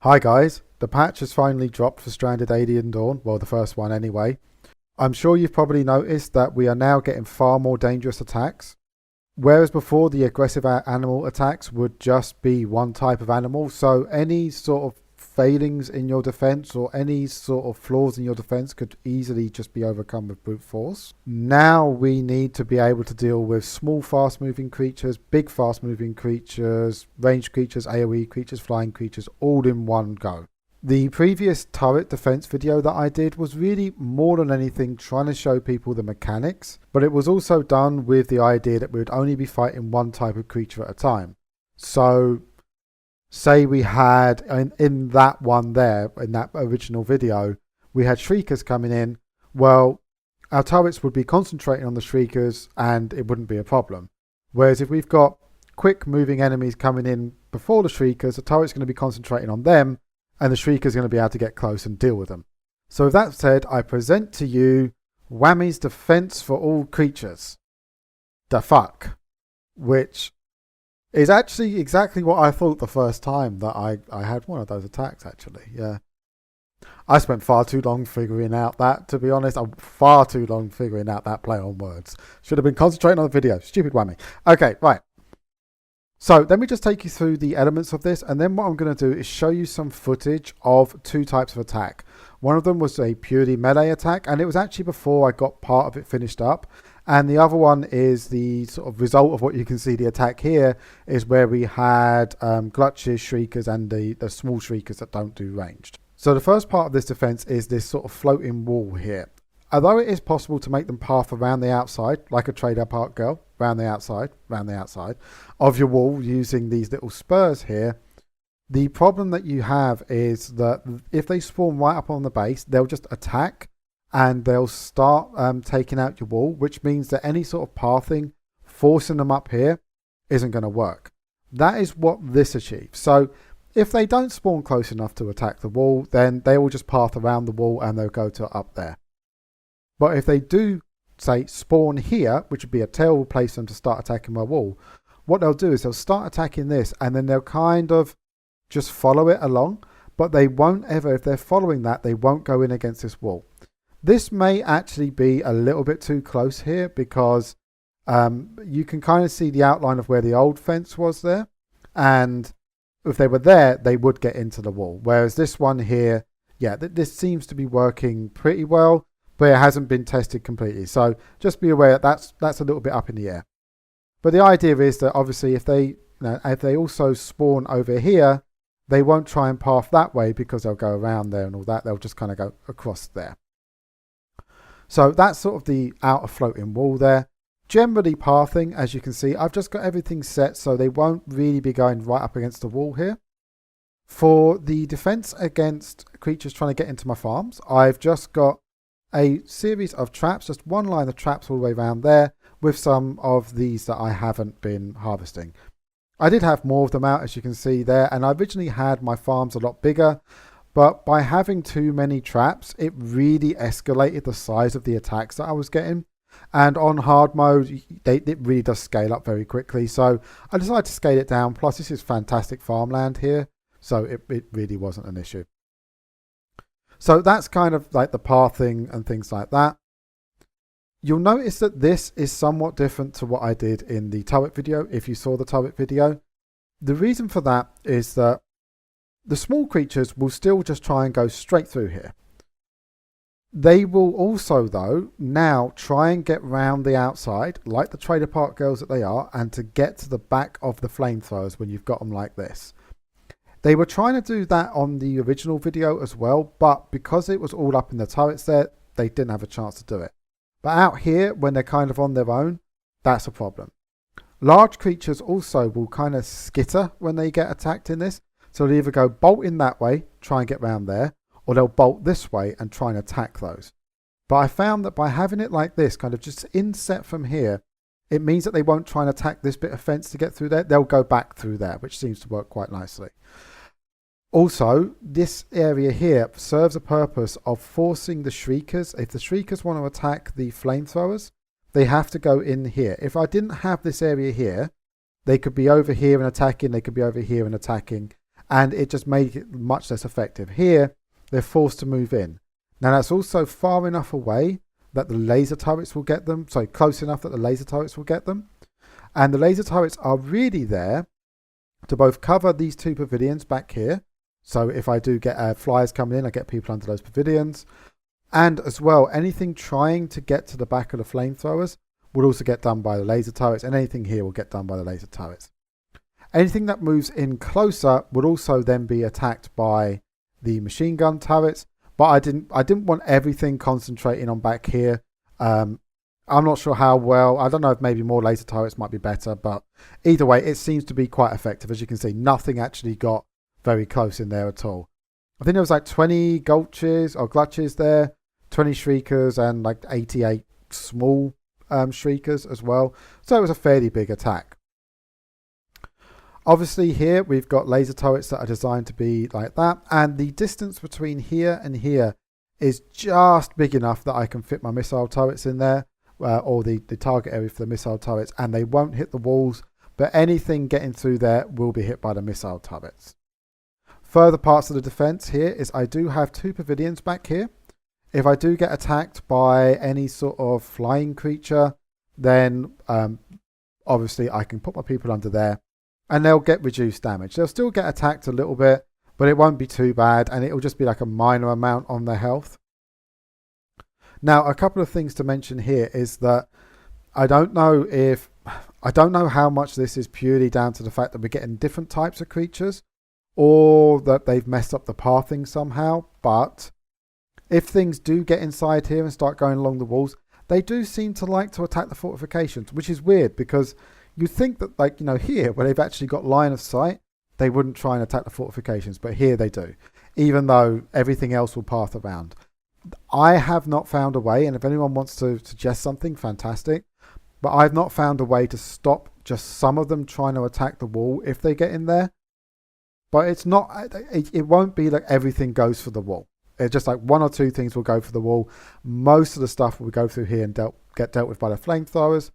Hi guys, the patch has finally dropped for Stranded Alien Dawn, well the first one anyway. I'm sure you've probably noticed that we are now getting far more dangerous attacks. Whereas before the aggressive animal attacks would just be one type of animal, so any sort of failings in your defense or any sort of flaws in your defense could easily just be overcome with brute force. Now we need to be able to deal with small fast moving creatures, big fast moving creatures, ranged creatures, AoE creatures, flying creatures all in one go. The previous turret defense video that I did was really more than anything trying to show people the mechanics, but it was also done with the idea that we would only be fighting one type of creature at a time. So say we had in that one there, in that original video, we had shriekers coming in. Well, our turrets would be concentrating on the shriekers and it wouldn't be a problem. Whereas if we've got quick moving enemies coming in before the shriekers, the turret's going to be concentrating on them and the shrieker's going to be able to get close and deal with them. So with that said, I present to you Whammy's Defense for All Creatures. The fuck. Which is actually exactly what I thought the first time that I had one of those attacks, actually. Yeah. I spent far too long figuring out that, to be honest. I'm far too long figuring out that play on words. Should have been concentrating on the video. Stupid Whammy. Okay, right. So let me just take you through the elements of this, and then what I'm going to do is show you some footage of two types of attack. One of them was a purely melee attack, and it was actually before I got part of it finished up. And the other one is the sort of result of what you can see. The attack here is where we had glutches, shriekers, and the small shriekers that don't do ranged. So the first part of this defense is this sort of floating wall here. Although it is possible to make them path around the outside, like a trailer park girl, round the outside of your wall using these little spurs here, the problem that you have is that if they spawn right up on the base, they'll just attack and they'll start taking out your wall, which means that any sort of pathing, forcing them up here, isn't going to work. That is what this achieves. So if they don't spawn close enough to attack the wall, then they will just path around the wall and they'll go to up there. But if they do, say, spawn here, which would be a terrible place for them to start attacking my wall, what they'll do is they'll start attacking this and then they'll kind of just follow it along, but they won't ever, if they're following that, they won't go in against this wall. This may actually be a little bit too close here because you can kind of see the outline of where the old fence was there, and if they were there, they would get into the wall. Whereas this one here, yeah, this seems to be working pretty well, but it hasn't been tested completely. So just be aware that that's a little bit up in the air. But the idea is that obviously if they also spawn over here, they won't try and path that way because they'll go around there and all that. They'll just kind of go across there. So that's sort of the outer floating wall there. Generally pathing, as you can see, I've just got everything set so they won't really be going right up against the wall here. For the defense against creatures trying to get into my farms, I've just got a series of traps, just one line of traps all the way around there with some of these that I haven't been harvesting. I did have more of them out, as you can see there, and I originally had my farms a lot bigger, but by having too many traps, it really escalated the size of the attacks that I was getting. And on hard mode, it really does scale up very quickly. So I decided to scale it down. Plus, this is fantastic farmland here, so it really wasn't an issue. So that's kind of like the pathing and things like that. You'll notice that this is somewhat different to what I did in the turret video, if you saw the turret video. The reason for that is that the small creatures will still just try and go straight through here. They will also, though, now try and get round the outside, like the trailer park girls that they are, and to get to the back of the flamethrowers when you've got them like this. They were trying to do that on the original video as well, but because it was all up in the turrets there, they didn't have a chance to do it. But out here, when they're kind of on their own, that's a problem. Large creatures also will kind of skitter when they get attacked in this. So they'll either go bolt in that way, try and get round there, or they'll bolt this way and try and attack those. But I found that by having it like this, kind of just inset from here, it means that they won't try and attack this bit of fence to get through there. They'll go back through there, which seems to work quite nicely. Also, this area here serves a purpose of forcing the shriekers. If the shriekers want to attack the flamethrowers, they have to go in here. If I didn't have this area here, they could be over here and attacking, they could be over here and attacking, and it just made it much less effective. Here, they're forced to move in. Now that's also far enough away that the laser turrets will get them, so close enough that the laser turrets will get them. And the laser turrets are really there to both cover these two pavilions back here. So if I do get flyers coming in, I get people under those pavilions. And as well, anything trying to get to the back of the flamethrowers will also get done by the laser turrets, and anything here will get done by the laser turrets. Anything that moves in closer would also then be attacked by the machine gun turrets, but I didn't want everything concentrating on back here. I'm not sure how well. I don't know if maybe more laser turrets might be better, but either way, it seems to be quite effective. As you can see, nothing actually got very close in there at all. I think there was like 20 gulches or glutches there, 20 shriekers, and like 88 small shriekers as well. So it was a fairly big attack. Obviously here we've got laser turrets that are designed to be like that, and the distance between here and here is just big enough that I can fit my missile turrets in there, or the target area for the missile turrets, and they won't hit the walls, but anything getting through there will be hit by the missile turrets. Further parts of the defense here is I do have two pavilions back here. If I do get attacked by any sort of flying creature, then obviously I can put my people under there and they'll get reduced damage. They'll still get attacked a little bit, but it won't be too bad, and it'll just be like a minor amount on their health. Now, a couple of things to mention here is that I don't know how much this is purely down to the fact that we're getting different types of creatures, or that they've messed up the pathing somehow, but if things do get inside here and start going along the walls, they do seem to like to attack the fortifications, which is weird because you'd think that, like, here where they've actually got line of sight, they wouldn't try and attack the fortifications, but here they do, even though everything else will path around. I have not found a way, and if anyone wants to suggest something, fantastic, but I've not found a way to stop just some of them trying to attack the wall if they get in there. But it's not, it won't be like everything goes for the wall. It's just like one or two things will go for the wall. Most of the stuff will go through here and get dealt with by the flamethrowers.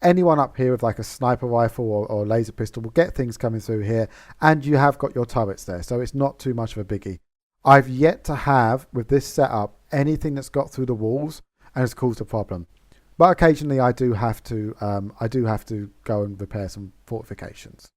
Anyone up here with like a sniper rifle or laser pistol will get things coming through here, and you have got your turrets there, so it's not too much of a biggie. I've yet to have, with this setup, anything that's got through the walls and has caused a problem. But occasionally I do have to go and repair some fortifications.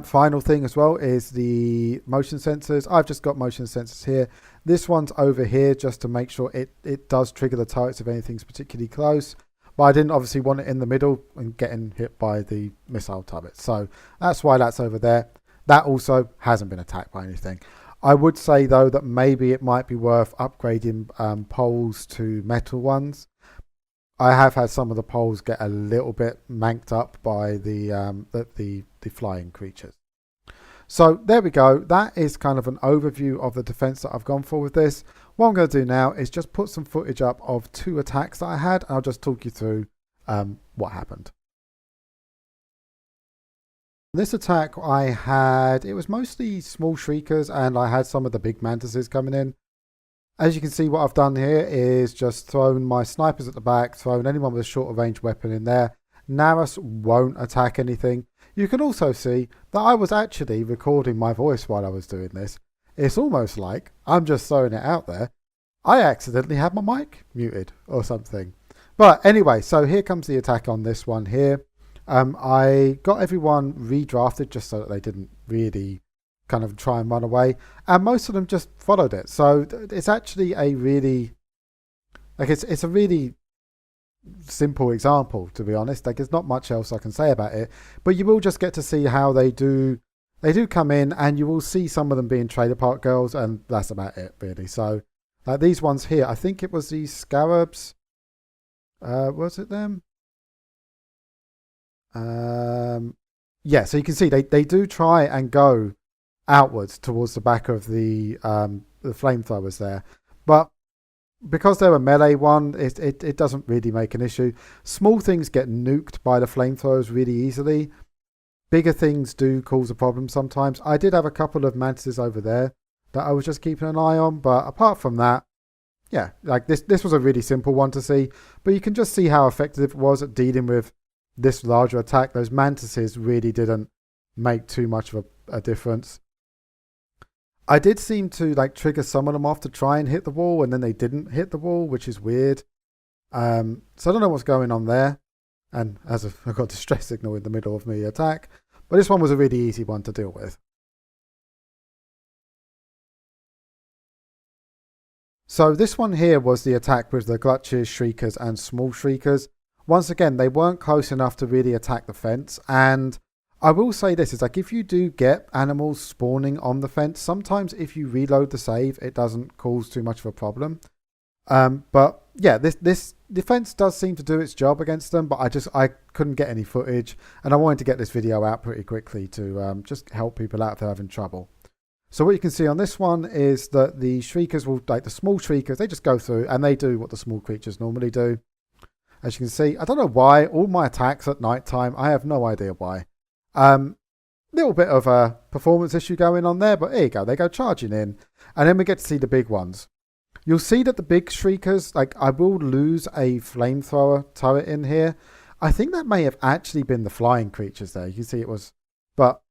Final thing as well is the motion sensors. I've just got motion sensors here. This one's over here just to make sure it does trigger the turrets if anything's particularly close. But I didn't obviously want it in the middle and getting hit by the missile turrets. So that's why that's over there. That also hasn't been attacked by anything. I would say though that maybe it might be worth upgrading poles to metal ones. I have had some of the poles get a little bit manked up by the flying creatures. So there we go. That is kind of an overview of the defense that I've gone for with this. What I'm going to do now is just put some footage up of two attacks that I had, and I'll just talk you through what happened. This attack I had, it was mostly small shriekers, and I had some of the big mantises coming in. As you can see, what I've done here is just thrown my snipers at the back, thrown anyone with a shorter range weapon in there. Naris won't attack anything. You can also see that I was actually recording my voice while I was doing this. It's almost like I'm just throwing it out there. I accidentally had my mic muted or something. But anyway, so here comes the attack on this one here. I got everyone redrafted just so that they didn't really kind of try and run away, and most of them just followed it. So it's actually a really, like, it's a really simple example, to be honest. Like, there's not much else I can say about it, but you will just get to see how they do come in, and you will see some of them being trailer park girls, and that's about it really. So like these ones here, I think it was these scarabs, was it them? Yeah, so you can see they do try and go outwards towards the back of the flamethrowers there, but because they're a melee one, it doesn't really make an issue. Small things get nuked by the flamethrowers really easily. Bigger things do cause a problem sometimes. I did have a couple of mantises over there that I was just keeping an eye on, but apart from that, yeah, like this was a really simple one to see, but you can just see how effective it was at dealing with this larger attack. Those mantises really didn't make too much of a difference. I did seem to like trigger some of them off to try and hit the wall, and then they didn't hit the wall, which is weird. So I don't know what's going on there. And as I got a distress signal in the middle of my attack, but this one was a really easy one to deal with. So this one here was the attack with the Glutches, Shriekers and Small Shriekers. Once again, they weren't close enough to really attack the fence, and I will say this is like if you do get animals spawning on the fence, sometimes if you reload the save, it doesn't cause too much of a problem. But yeah, this defense does seem to do its job against them, but I couldn't get any footage, and I wanted to get this video out pretty quickly to just help people out if they're having trouble. So what you can see on this one is that the Shriekers will, like the small Shriekers, they just go through and they do what the small creatures normally do. As you can see, I don't know why all my attacks at night time, I have no idea why. Little bit of a performance issue going on there, but here you go, they go charging in, and then we get to see the big ones. You'll see that the big Shriekers, like I will lose a flamethrower turret in here. I think that may have actually been the flying creatures there. You can see it was, but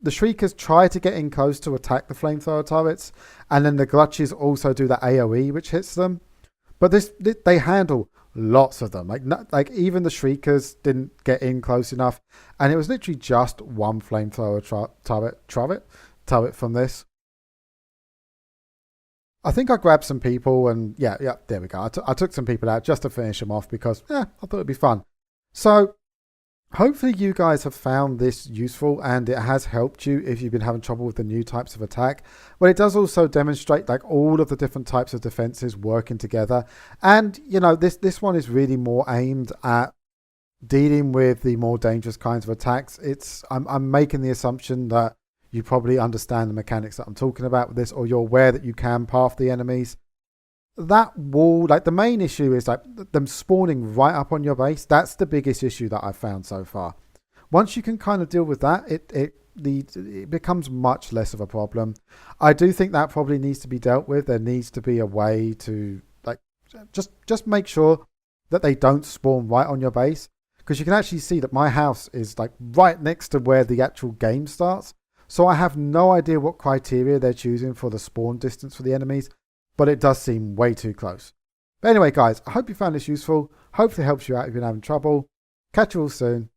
the Shriekers try to get in close to attack the flamethrower turrets, and then the Glutches also do the AoE, which hits them. But they handle lots of them. Like even the Shriekers didn't get in close enough, and it was literally just one flamethrower turret from this. I think I grabbed some people, and yeah, there we go. I took some people out just to finish them off because I thought it'd be fun. So hopefully you guys have found this useful and it has helped you if you've been having trouble with the new types of attack. But it does also demonstrate like all of the different types of defenses working together. And you know, this one is really more aimed at dealing with the more dangerous kinds of attacks. I'm making the assumption that you probably understand the mechanics that I'm talking about with this, or you're aware that you can path the enemies. That wall, like the main issue is like them spawning right up on your base. That's the biggest issue that I've found so far. Once you can kind of deal with that, it becomes much less of a problem. I do think that probably needs to be dealt with. There needs to be a way to like just make sure that they don't spawn right on your base, because you can actually see that my house is like right next to where the actual game starts. So I have no idea what criteria they're choosing for the spawn distance for the enemies, but it does seem way too close. But anyway, guys, I hope you found this useful. Hopefully it helps you out if you're having trouble. Catch you all soon.